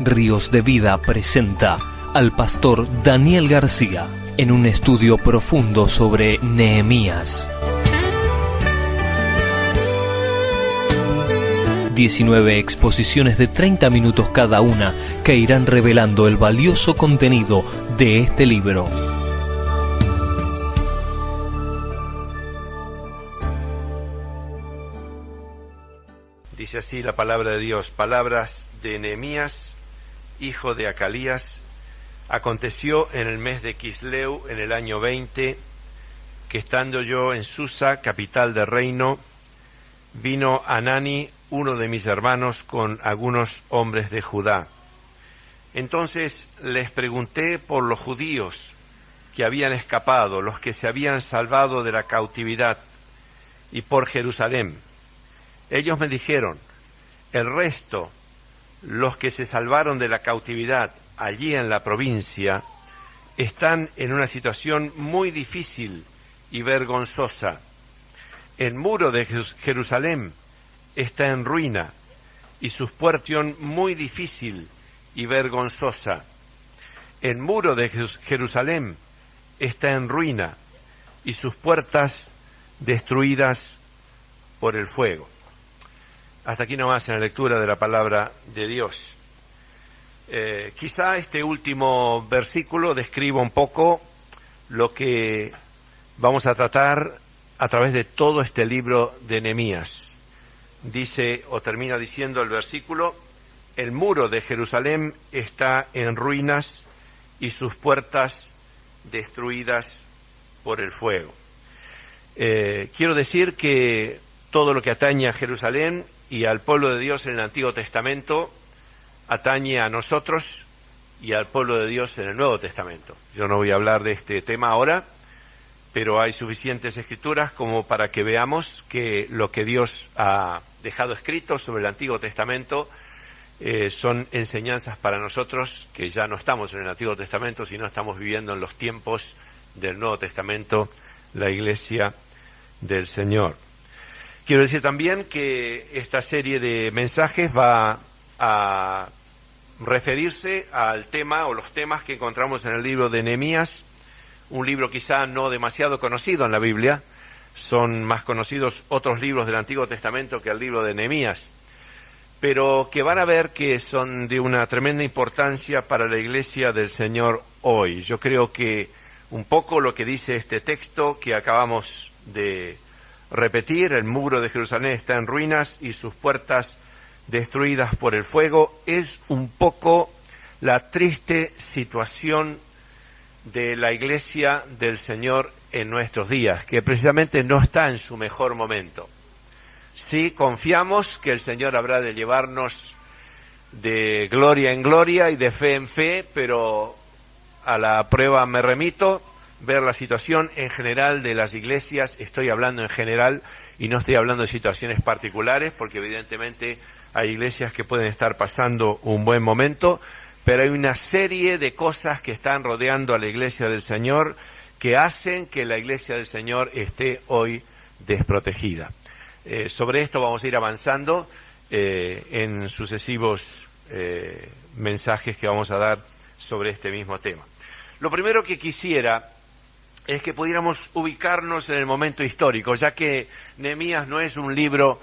Ríos de Vida presenta al pastor Daniel García en un estudio profundo sobre Nehemías. 19 exposiciones de 30 minutos cada una que irán revelando el valioso contenido de este libro. Dice así la palabra de Dios, palabras de Nehemías, hijo de Acalías. Aconteció en el mes de Quisleu, en el año 20, que estando yo en Susa, capital del reino, vino Hanani, uno de mis hermanos, con algunos hombres de Judá. Entonces les pregunté por los judíos que habían escapado, los que se habían salvado de la cautividad, y por Jerusalén. Ellos me dijeron, el resto, los que se salvaron de la cautividad allí en la provincia, están en una situación muy difícil y vergonzosa. El muro de Jerusalén está en ruina y su puerta muy difícil y vergonzosa. El muro de Jerusalén está en ruina y sus puertas destruidas por el fuego. Hasta aquí nomás en la lectura de la palabra de Dios. Quizá este último versículo describa un poco lo que vamos a tratar a través de todo este libro de Nehemías. Dice, o termina diciendo el versículo, el muro de Jerusalén está en ruinas y sus puertas destruidas por el fuego. Quiero decir que todo lo que atañe a Jerusalén y al pueblo de Dios en el Antiguo Testamento atañe a nosotros y al pueblo de Dios en el Nuevo Testamento. Yo no voy a hablar de este tema ahora, pero hay suficientes escrituras como para que veamos que lo que Dios ha dejado escrito sobre el Antiguo Testamento son enseñanzas para nosotros que ya no estamos en el Antiguo Testamento, sino estamos viviendo en los tiempos del Nuevo Testamento, la Iglesia del Señor. Quiero decir también que esta serie de mensajes va a referirse al tema o los temas que encontramos en el libro de Nehemías, un libro quizá no demasiado conocido en la Biblia. Son más conocidos otros libros del Antiguo Testamento que el libro de Nehemías, pero que van a ver que son de una tremenda importancia para la Iglesia del Señor hoy. Yo creo que un poco lo que dice este texto que acabamos de repetir, el muro de Jerusalén está en ruinas y sus puertas destruidas por el fuego, es un poco la triste situación de la Iglesia del Señor en nuestros días, que precisamente no está en su mejor momento. Sí, confiamos que el Señor habrá de llevarnos de gloria en gloria y de fe en fe, pero a la prueba me remito, ver la situación en general de las iglesias. Estoy hablando en general y no estoy hablando de situaciones particulares, porque evidentemente hay iglesias que pueden estar pasando un buen momento, pero hay una serie de cosas que están rodeando a la Iglesia del Señor que hacen que la Iglesia del Señor esté hoy desprotegida. Sobre esto vamos a ir avanzando en sucesivos mensajes que vamos a dar sobre este mismo tema. Lo primero que quisiera es que pudiéramos ubicarnos en el momento histórico, ya que Nehemías no es un libro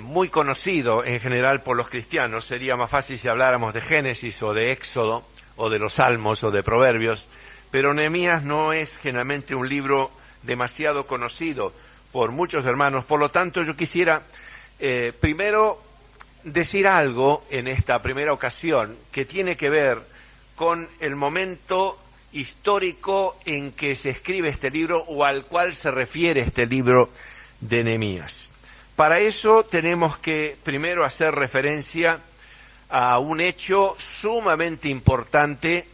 muy conocido en general por los cristianos. Sería más fácil si habláramos de Génesis o de Éxodo o de los Salmos o de Proverbios, pero Nehemías no es generalmente un libro demasiado conocido por muchos hermanos. Por lo tanto, yo quisiera primero decir algo en esta primera ocasión que tiene que ver con el momento histórico en que se escribe este libro o al cual se refiere este libro de Nehemías. Para eso tenemos que primero hacer referencia a un hecho sumamente importante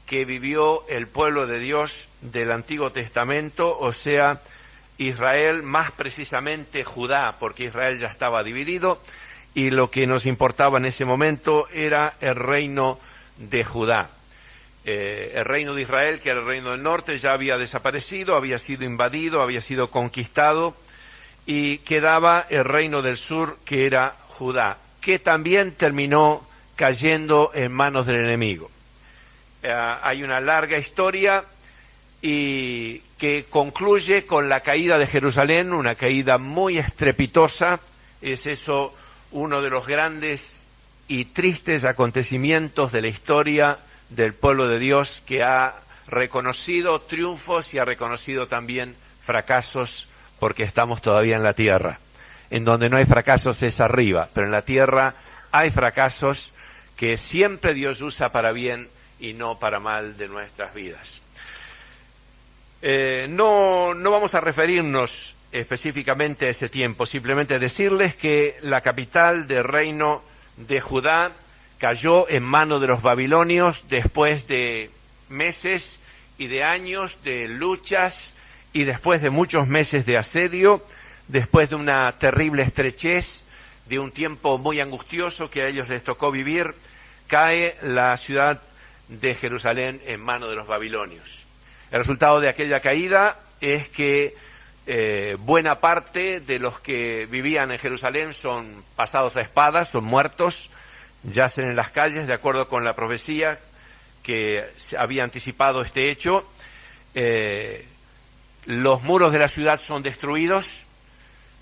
que vivió el pueblo de Dios del Antiguo Testamento, o sea, Israel, más precisamente Judá, porque Israel ya estaba dividido y lo que nos importaba en ese momento era el reino de Judá. El reino de Israel, que era el reino del norte, ya había desaparecido, había sido invadido, había sido conquistado, y quedaba el reino del sur, que era Judá, que también terminó cayendo en manos del enemigo. Hay una larga historia y que concluye con la caída de Jerusalén, una caída muy estrepitosa. Es eso uno de los grandes y tristes acontecimientos de la historia del pueblo de Dios, que ha reconocido triunfos y ha reconocido también fracasos, porque estamos todavía en la tierra. En donde no hay fracasos es arriba, pero en la tierra hay fracasos que siempre Dios usa para bien y no para mal de nuestras vidas. No vamos a referirnos específicamente a ese tiempo, simplemente decirles que la capital del reino de Judá cayó en manos de los babilonios después de meses y de años de luchas y después de muchos meses de asedio, después de una terrible estrechez, de un tiempo muy angustioso que a ellos les tocó vivir, cae la ciudad de Jerusalén en manos de los babilonios. El resultado de aquella caída es que buena parte de los que vivían en Jerusalén son pasados a espada, son muertos, yacen en las calles, de acuerdo con la profecía que había anticipado este hecho. Los muros de la ciudad son destruidos,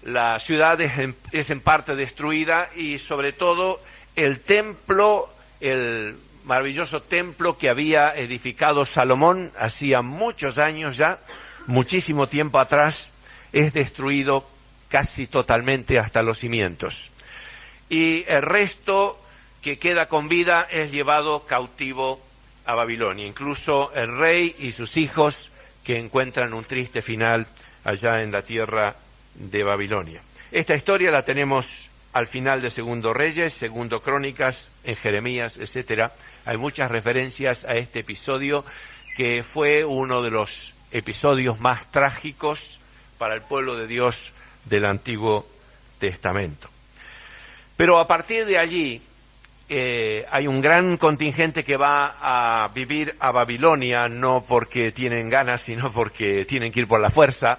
la ciudad es en parte destruida y sobre todo el templo, el maravilloso templo que había edificado Salomón hacía muchos años ya, muchísimo tiempo atrás, es destruido casi totalmente hasta los cimientos. Y el resto que queda con vida es llevado cautivo a Babilonia, incluso el rey y sus hijos, que encuentran un triste final allá en la tierra de Babilonia. Esta historia la tenemos al final de Segundo Reyes, Segundo Crónicas, en Jeremías, etcétera. Hay muchas referencias a este episodio, que fue uno de los episodios más trágicos para el pueblo de Dios del Antiguo Testamento. Pero a partir de allí hay un gran contingente que va a vivir a Babilonia, no porque tienen ganas, sino porque tienen que ir por la fuerza.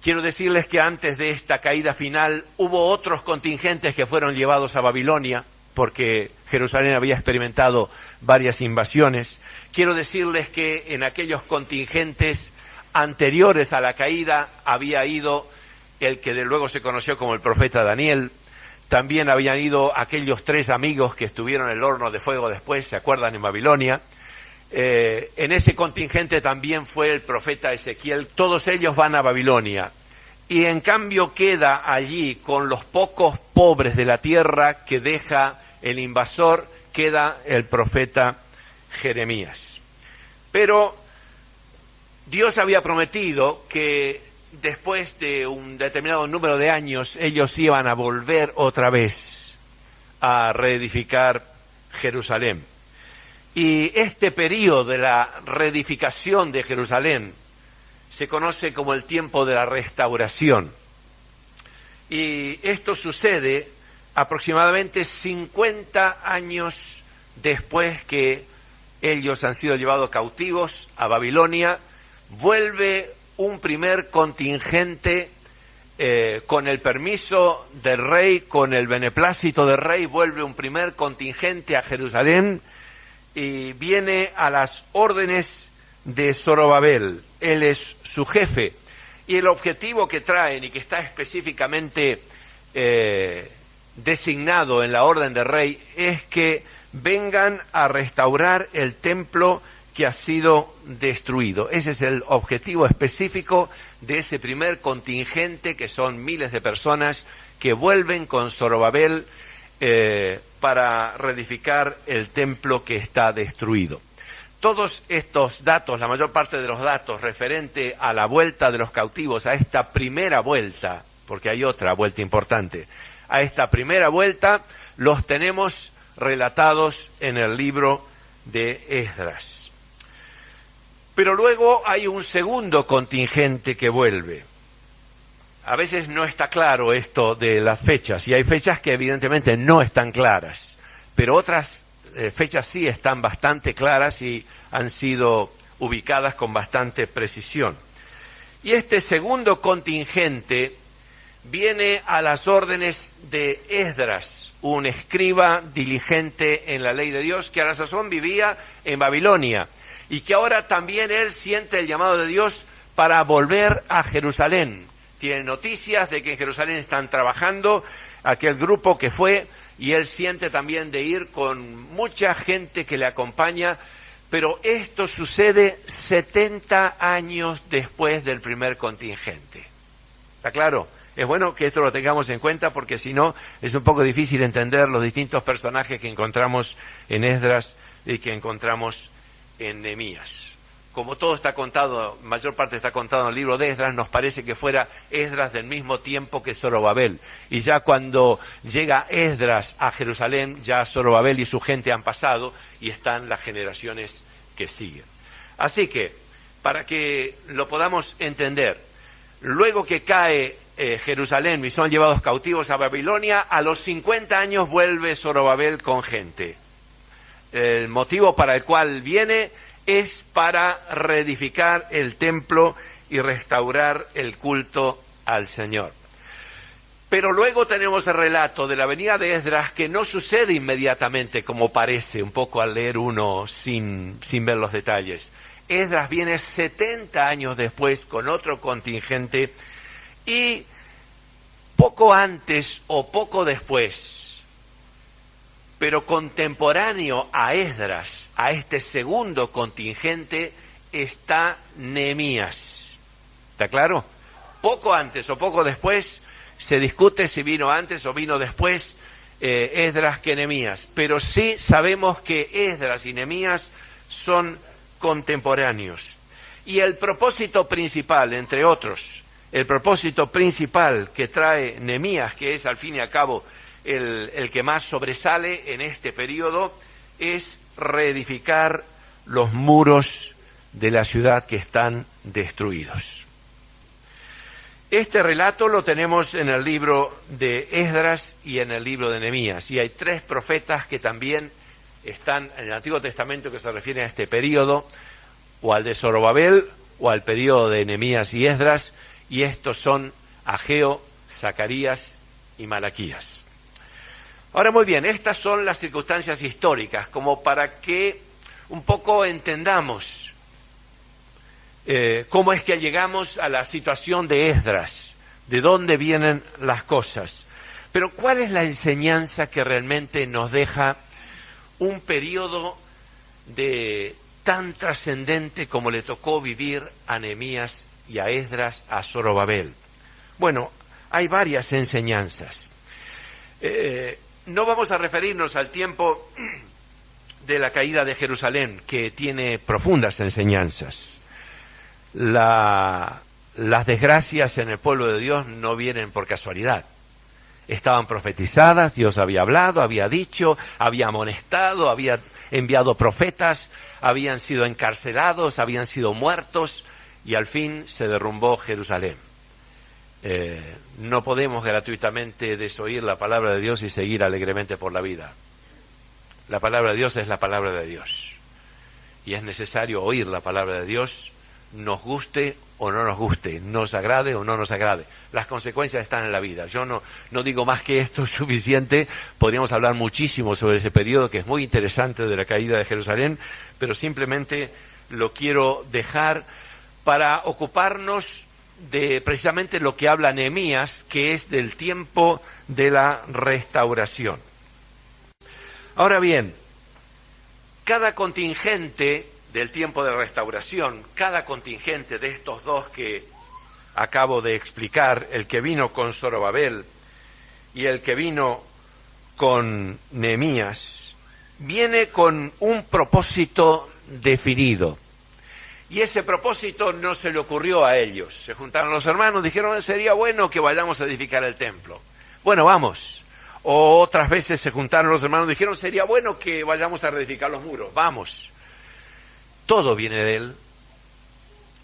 Quiero decirles que antes de esta caída final hubo otros contingentes que fueron llevados a Babilonia, porque Jerusalén había experimentado varias invasiones. Quiero decirles que en aquellos contingentes anteriores a la caída había ido el que de luego se conoció como el profeta Daniel. También habían ido aquellos 3 amigos que estuvieron en el horno de fuego después, ¿se acuerdan? En Babilonia. En ese contingente también fue el profeta Ezequiel. Todos ellos van a Babilonia. Y en cambio queda allí, con los pocos pobres de la tierra que deja el invasor, queda el profeta Jeremías. Pero Dios había prometido que después de un determinado número de años ellos iban a volver otra vez a reedificar Jerusalén. Y este periodo de la reedificación de Jerusalén se conoce como el tiempo de la restauración. Y esto sucede aproximadamente 50 años después que ellos han sido llevados cautivos a Babilonia. Vuelve un primer contingente con el permiso del rey, con el beneplácito del rey, vuelve un primer contingente a Jerusalén y viene a las órdenes de Zorobabel. Él es su jefe, y el objetivo que traen y que está específicamente designado en la orden del rey es que vengan a restaurar el templo que ha sido destruido. Ese es el objetivo específico de ese primer contingente, que son miles de personas que vuelven con Zorobabel para reedificar el templo que está destruido. Todos estos datos, la mayor parte de los datos referente a la vuelta de los cautivos, a esta primera vuelta, porque hay otra vuelta importante, a esta primera vuelta los tenemos relatados en el libro de Esdras. Pero luego hay un segundo contingente que vuelve. A veces no está claro esto de las fechas, y hay fechas que evidentemente no están claras, pero otras fechas sí están bastante claras y han sido ubicadas con bastante precisión. Y este segundo contingente viene a las órdenes de Esdras, un escriba diligente en la ley de Dios, que a la sazón vivía en Babilonia, y que ahora también él siente el llamado de Dios para volver a Jerusalén. Tiene noticias de que en Jerusalén están trabajando aquel grupo que fue, y él siente también de ir con mucha gente que le acompaña, pero esto sucede 70 años después del primer contingente. ¿Está claro? Es bueno que esto lo tengamos en cuenta porque si no es un poco difícil entender los distintos personajes que encontramos en Esdras y que encontramos en Nehemías. Como todo está contado, mayor parte está contado en el libro de Esdras, nos parece que fuera Esdras del mismo tiempo que Zorobabel. Y ya cuando llega Esdras a Jerusalén, ya Zorobabel y su gente han pasado y están las generaciones que siguen. Así que, para que lo podamos entender, luego que cae Jerusalén y son llevados cautivos a Babilonia, a los 50 años vuelve Zorobabel con gente. El motivo para el cual viene es para reedificar el templo y restaurar el culto al Señor. Pero luego tenemos el relato de la venida de Esdras que no sucede inmediatamente como parece, un poco al leer uno sin ver los detalles. Esdras viene 70 años después con otro contingente y poco antes o poco después, pero contemporáneo a Esdras, a este segundo contingente, está Nehemías. ¿Está claro? Poco antes o poco después se discute si vino antes o vino después Esdras que Nehemías, pero sí sabemos que Esdras y Nehemías son contemporáneos. Y el propósito principal, entre otros, el propósito principal que trae Nehemías, que es al fin y al cabo el que más sobresale en este periodo, es reedificar los muros de la ciudad que están destruidos. Este relato lo tenemos en el libro de Esdras y en el libro de Nehemías, y hay 3 profetas que también están en el Antiguo Testamento que se refieren a este periodo, o al de Zorobabel, o al periodo de Nehemías y Esdras, y estos son Ageo, Zacarías y Malaquías. Ahora, muy bien, estas son las circunstancias históricas, como para que un poco entendamos cómo es que llegamos a la situación de Esdras, de dónde vienen las cosas. Pero ¿cuál es la enseñanza que realmente nos deja un periodo tan trascendente como le tocó vivir a Nehemías y a Esdras, a Zorobabel? Bueno, hay varias enseñanzas. No vamos a referirnos al tiempo de la caída de Jerusalén, que tiene profundas enseñanzas. Las desgracias en el pueblo de Dios no vienen por casualidad. Estaban profetizadas, Dios había hablado, había dicho, había amonestado, había enviado profetas, habían sido encarcelados, habían sido muertos, y al fin se derrumbó Jerusalén. No podemos gratuitamente desoír la palabra de Dios y seguir alegremente por la vida. La palabra de Dios es la palabra de Dios, y es necesario oír la palabra de Dios, nos guste o no nos guste, nos agrade o no nos agrade. Las consecuencias están en la vida. Yo no digo más que esto es suficiente. Podríamos hablar muchísimo sobre ese periodo que es muy interesante de la caída de Jerusalén, pero simplemente lo quiero dejar para ocuparnos de precisamente lo que habla Nehemías, que es del tiempo de la restauración. Ahora bien, cada contingente del tiempo de restauración, cada contingente de estos dos que acabo de explicar, el que vino con Zorobabel y el que vino con Nehemías, viene con un propósito definido. Y ese propósito no se le ocurrió a ellos. Se juntaron los hermanos, dijeron, sería bueno que vayamos a edificar el templo. Bueno, vamos. O otras veces se juntaron los hermanos, dijeron, sería bueno que vayamos a reedificar los muros. Vamos. Todo viene de Él,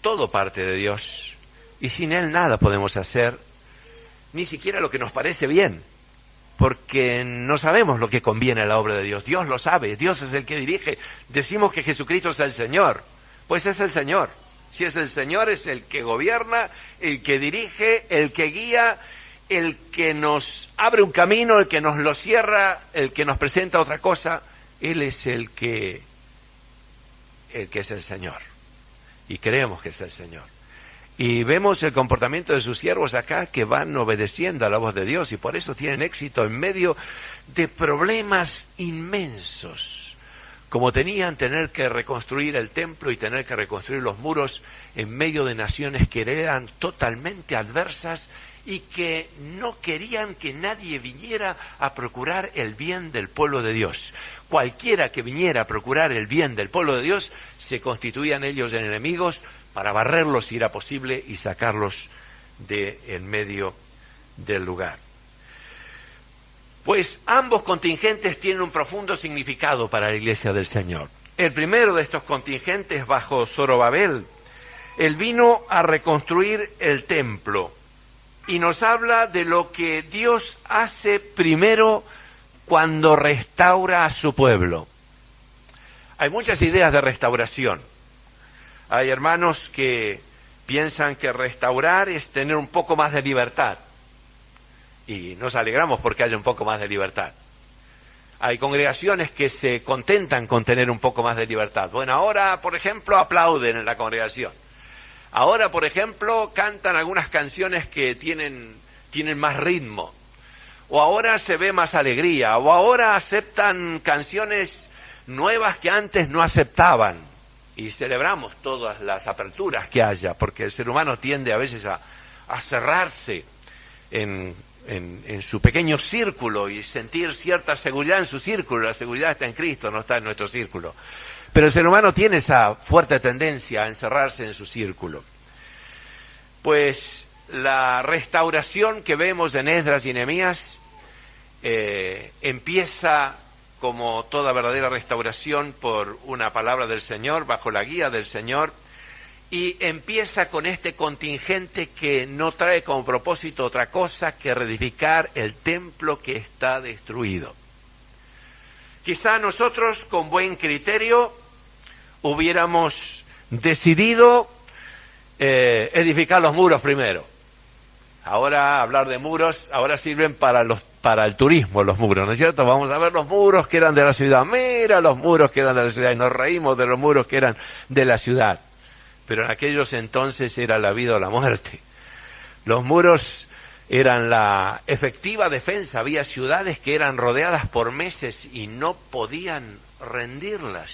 todo parte de Dios, y sin Él nada podemos hacer, ni siquiera lo que nos parece bien, porque no sabemos lo que conviene a la obra de Dios. Dios lo sabe, Dios es el que dirige. Decimos que Jesucristo es el Señor, pues es el Señor. Si es el Señor, es el que gobierna, el que dirige, el que guía, el que nos abre un camino, el que nos lo cierra, el que nos presenta otra cosa, Él es el que es el Señor. Y creemos que es el Señor. Y vemos el comportamiento de sus siervos acá, que van obedeciendo a la voz de Dios, y por eso tienen éxito en medio de problemas inmensos, como tener que reconstruir el templo y tener que reconstruir los muros en medio de naciones que eran totalmente adversas y que no querían que nadie viniera a procurar el bien del pueblo de Dios. Cualquiera que viniera a procurar el bien del pueblo de Dios, se constituían ellos en enemigos para barrerlos si era posible y sacarlos de en medio del lugar. Pues ambos contingentes tienen un profundo significado para la Iglesia del Señor. El primero de estos contingentes, bajo Zorobabel, él vino a reconstruir el templo y nos habla de lo que Dios hace primero cuando restaura a su pueblo. Hay muchas ideas de restauración. Hay hermanos que piensan que restaurar es tener un poco más de libertad. Y nos alegramos porque haya un poco más de libertad. Hay congregaciones que se contentan con tener un poco más de libertad. Bueno, ahora, por ejemplo, aplauden en la congregación. Ahora, por ejemplo, cantan algunas canciones que tienen más ritmo. O ahora se ve más alegría. O ahora aceptan canciones nuevas que antes no aceptaban. Y celebramos todas las aperturas que haya, porque el ser humano tiende a veces a cerrarse en su pequeño círculo y sentir cierta seguridad en su círculo. La seguridad está en Cristo, no está en nuestro círculo. Pero el ser humano tiene esa fuerte tendencia a encerrarse en su círculo. Pues la restauración que vemos en Esdras y Nehemías empieza, como toda verdadera restauración, por una palabra del Señor, bajo la guía del Señor, y empieza con este contingente que no trae como propósito otra cosa que reedificar el templo que está destruido. Quizá nosotros, con buen criterio, hubiéramos decidido edificar los muros primero. Ahora hablar de muros, ahora sirven para el turismo los muros, ¿no es cierto? Vamos a ver los muros que eran de la ciudad. Mira los muros que eran de la ciudad, y nos reímos de los muros que eran de la ciudad. Pero en aquellos entonces era la vida o la muerte. Los muros eran la efectiva defensa. Había ciudades que eran rodeadas por meses y no podían rendirlas.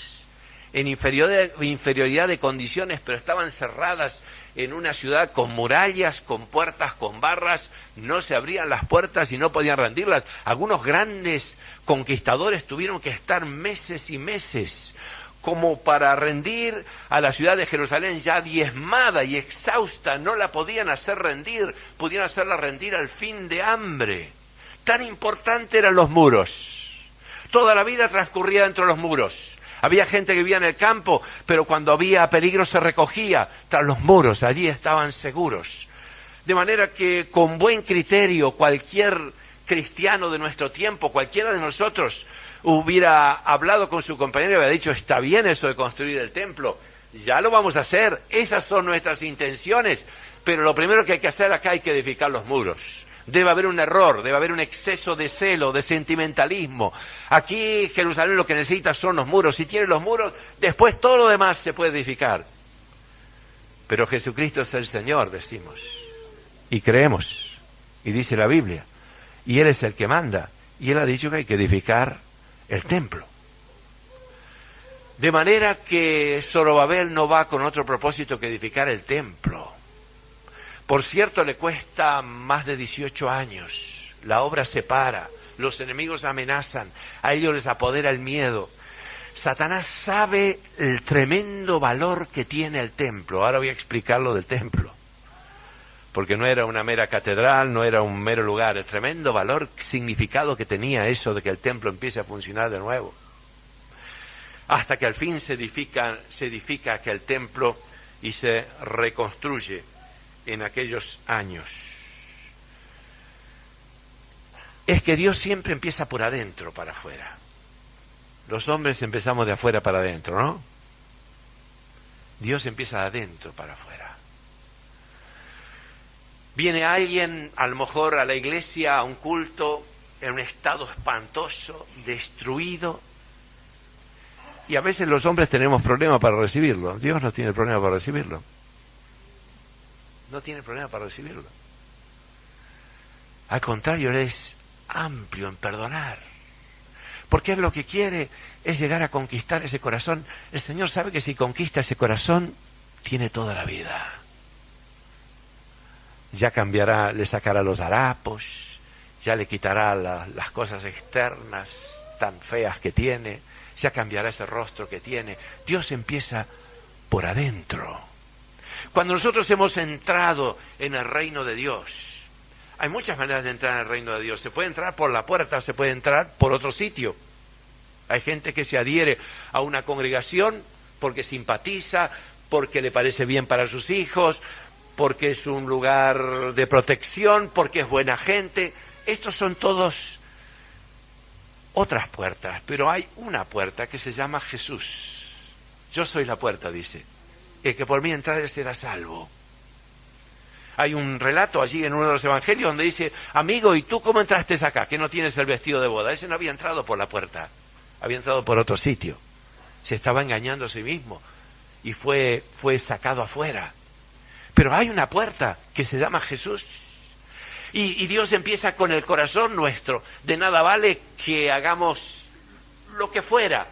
En inferioridad de condiciones, pero estaban cerradas en una ciudad con murallas, con puertas, con barras. No se abrían las puertas y no podían rendirlas. Algunos grandes conquistadores tuvieron que estar meses y meses como para rendir a la ciudad de Jerusalén ya diezmada y exhausta. No la podían hacer rendir, podían hacerla rendir al fin de hambre. Tan importante eran los muros. Toda la vida transcurría dentro de los muros. Había gente que vivía en el campo, pero cuando había peligro se recogía tras los muros, allí estaban seguros. De manera que con buen criterio cualquier cristiano de nuestro tiempo, cualquiera de nosotros, hubiera hablado con su compañero y hubiera dicho: está bien eso de construir el templo, ya lo vamos a hacer, esas son nuestras intenciones, pero lo primero que hay que hacer acá hay que edificar los muros. Debe haber un error, debe haber un exceso de celo, de sentimentalismo. Aquí Jerusalén lo que necesita son los muros. Si tiene los muros, después todo lo demás se puede edificar. Pero Jesucristo es el Señor, decimos, y creemos, y dice la Biblia, y Él es el que manda, y Él ha dicho que hay que edificar el templo. De manera que Zorobabel no va con otro propósito que edificar el templo. Por cierto, le cuesta más de 18 años. La obra se para, los enemigos amenazan, a ellos les apodera el miedo. Satanás sabe el tremendo valor que tiene el templo. Ahora voy a explicar lo del templo. Porque no era una mera catedral, no era un mero lugar. El tremendo valor, significado que tenía eso de que el templo empiece a funcionar de nuevo. Hasta que al fin se edifica aquel templo y se reconstruye en aquellos años. Es que Dios siempre empieza por adentro para afuera. Los hombres empezamos de afuera para adentro, ¿no? Dios empieza de adentro para afuera. Viene alguien, a lo mejor a la iglesia, a un culto, en un estado espantoso, destruido. Y a veces los hombres tenemos problemas para recibirlo. Dios no tiene problema para recibirlo. No tiene problema para recibirlo. Al contrario, Él es amplio en perdonar. Porque Él lo que quiere es llegar a conquistar ese corazón. El Señor sabe que si conquista ese corazón, tiene toda la vida. Ya cambiará, le sacará los harapos, ya le quitará las cosas externas tan feas que tiene, ya cambiará ese rostro que tiene. Dios empieza por adentro. Cuando nosotros hemos entrado en el reino de Dios, hay muchas maneras de entrar en el reino de Dios. Se puede entrar por la puerta, se puede entrar por otro sitio. Hay gente que se adhiere a una congregación porque simpatiza, porque le parece bien para sus hijos, porque es un lugar de protección, porque es buena gente. Estos son todos otras puertas, pero hay una puerta que se llama Jesús. Yo soy la puerta, dice. El que por mí entrare será salvo. Hay un relato allí en uno de los evangelios donde dice: amigo, ¿y tú cómo entraste acá? Que no tienes el vestido de boda. Ese no había entrado por la puerta, había entrado por otro sitio. Se estaba engañando a sí mismo y fue sacado afuera. Pero hay una puerta que se llama Jesús. Y Dios empieza con el corazón nuestro. De nada vale que hagamos lo que fuera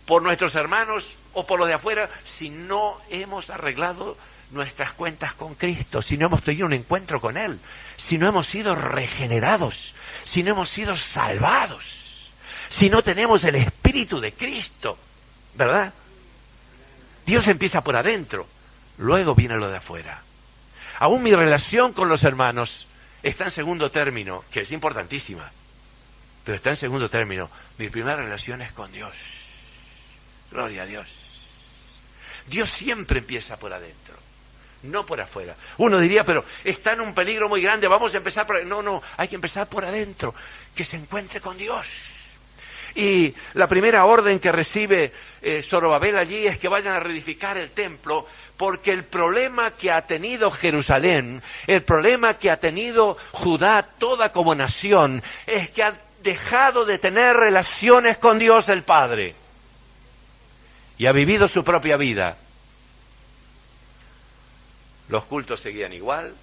por nuestros hermanos o por los de afuera si no hemos arreglado nuestras cuentas con Cristo, si no hemos tenido un encuentro con Él, si no hemos sido regenerados, si no hemos sido salvados, si no tenemos el Espíritu de Cristo, ¿verdad? Dios empieza por adentro, luego viene lo de afuera. Aún mi relación con los hermanos está en segundo término, que es importantísima, pero está en segundo término. Mi primera relación es con Dios. Gloria a Dios. Dios siempre empieza por adentro, no por afuera. Uno diría, pero está en un peligro muy grande, vamos a empezar por... No, hay que empezar por adentro, que se encuentre con Dios. Y la primera orden que recibe Zorobabel allí es que vayan a reedificar el templo, porque el problema que ha tenido Jerusalén, el problema que ha tenido Judá toda como nación, es que ha dejado de tener relaciones con Dios el Padre y ha vivido su propia vida. Los cultos seguían igual,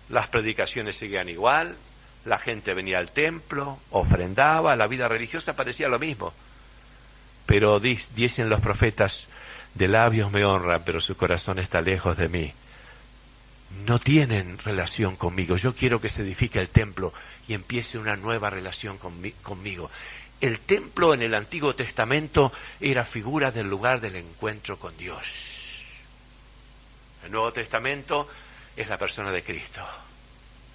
las predicaciones seguían igual, la gente venía al templo, ofrendaba, la vida religiosa parecía lo mismo. Pero dicen los profetas: de labios me honran, pero su corazón está lejos de mí. No tienen relación conmigo. Yo quiero que se edifique el templo y empiece una nueva relación conmigo. El templo en el Antiguo Testamento era figura del lugar del encuentro con Dios. El Nuevo Testamento es la persona de Cristo.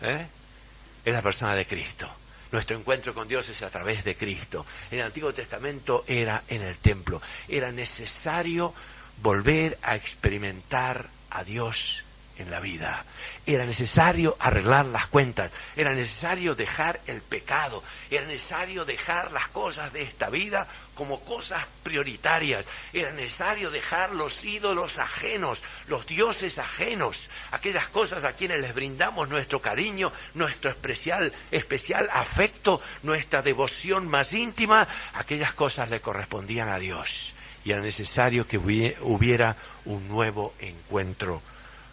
Es la persona de Cristo. Nuestro encuentro con Dios es a través de Cristo. En el Antiguo Testamento era en el templo. Era necesario volver a experimentar a Dios en la vida. Era necesario arreglar las cuentas. Era necesario dejar el pecado. Era necesario dejar las cosas de esta vida como cosas prioritarias. Era necesario dejar los ídolos ajenos, los dioses ajenos, aquellas cosas a quienes les brindamos nuestro cariño, nuestro especial afecto, nuestra devoción más íntima. Aquellas cosas le correspondían a Dios. Y era necesario que hubiera un nuevo encuentro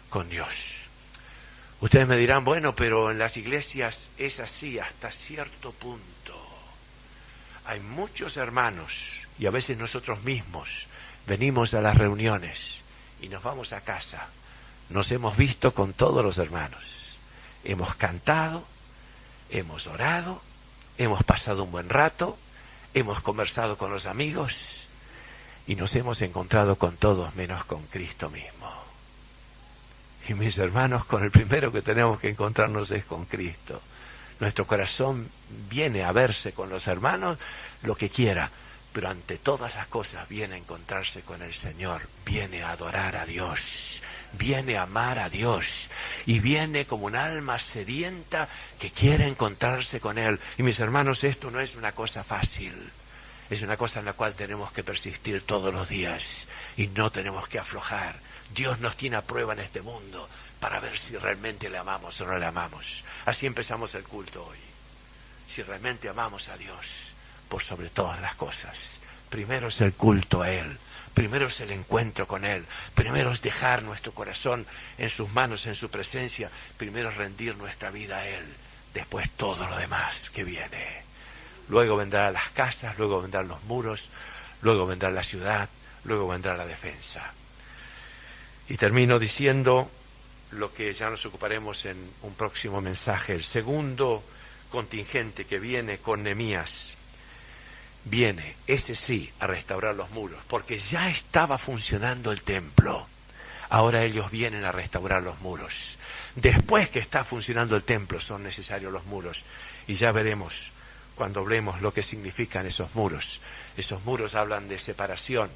con Dios. Ustedes me dirán, bueno, pero en las iglesias es así hasta cierto punto. Hay muchos hermanos, y a veces nosotros mismos, venimos a las reuniones y nos vamos a casa. Nos hemos visto con todos los hermanos. Hemos cantado, hemos orado, hemos pasado un buen rato, hemos conversado con los amigos y nos hemos encontrado con todos menos con Cristo mismo. Y mis hermanos, con el primero que tenemos que encontrarnos es con Cristo. Nuestro corazón viene a verse con los hermanos, lo que quiera, pero ante todas las cosas viene a encontrarse con el Señor, viene a adorar a Dios, viene a amar a Dios, y viene como un alma sedienta que quiere encontrarse con Él. Y mis hermanos, esto no es una cosa fácil, es una cosa en la cual tenemos que persistir todos los días, y no tenemos que aflojar. Dios nos tiene a prueba en este mundo, para ver si realmente le amamos o no le amamos. Así empezamos el culto hoy. Si realmente amamos a Dios por sobre todas las cosas. Primero es el culto a Él. Primero es el encuentro con Él. Primero es dejar nuestro corazón en sus manos, en su presencia. Primero es rendir nuestra vida a Él. Después todo lo demás que viene. Luego vendrán las casas, luego vendrán los muros, luego vendrá la ciudad, luego vendrá la defensa. Y termino diciendo lo que ya nos ocuparemos en un próximo mensaje. El segundo contingente que viene con Nehemías, viene, ese sí, a restaurar los muros, porque ya estaba funcionando el templo. Ahora ellos vienen a restaurar los muros. Después que está funcionando el templo son necesarios los muros. Y ya veremos cuando hablemos lo que significan esos muros. Esos muros hablan de separación,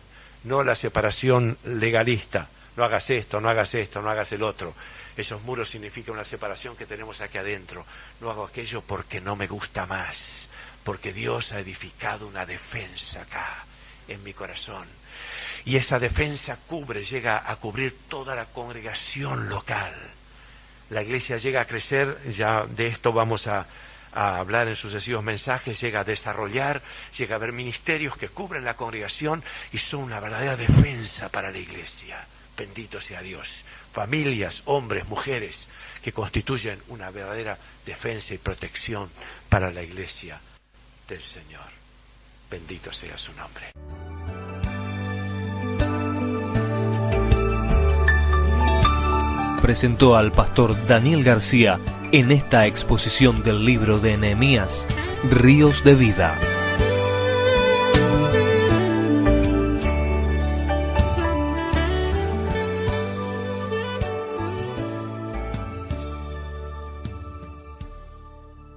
no la separación legalista. No hagas esto, no hagas esto, no hagas el otro. Esos muros significan una separación que tenemos aquí adentro. No hago aquello porque no me gusta más. Porque Dios ha edificado una defensa acá, en mi corazón. Y esa defensa llega a cubrir toda la congregación local. La iglesia llega a crecer, ya de esto vamos a hablar en sucesivos mensajes, llega a desarrollar, llega a haber ministerios que cubren la congregación y son una verdadera defensa para la iglesia. Bendito sea Dios. Familias, hombres, mujeres, que constituyen una verdadera defensa y protección para la iglesia del Señor. Bendito sea su nombre. Presentó al pastor Daniel García en esta exposición del libro de Nehemías, Ríos de Vida.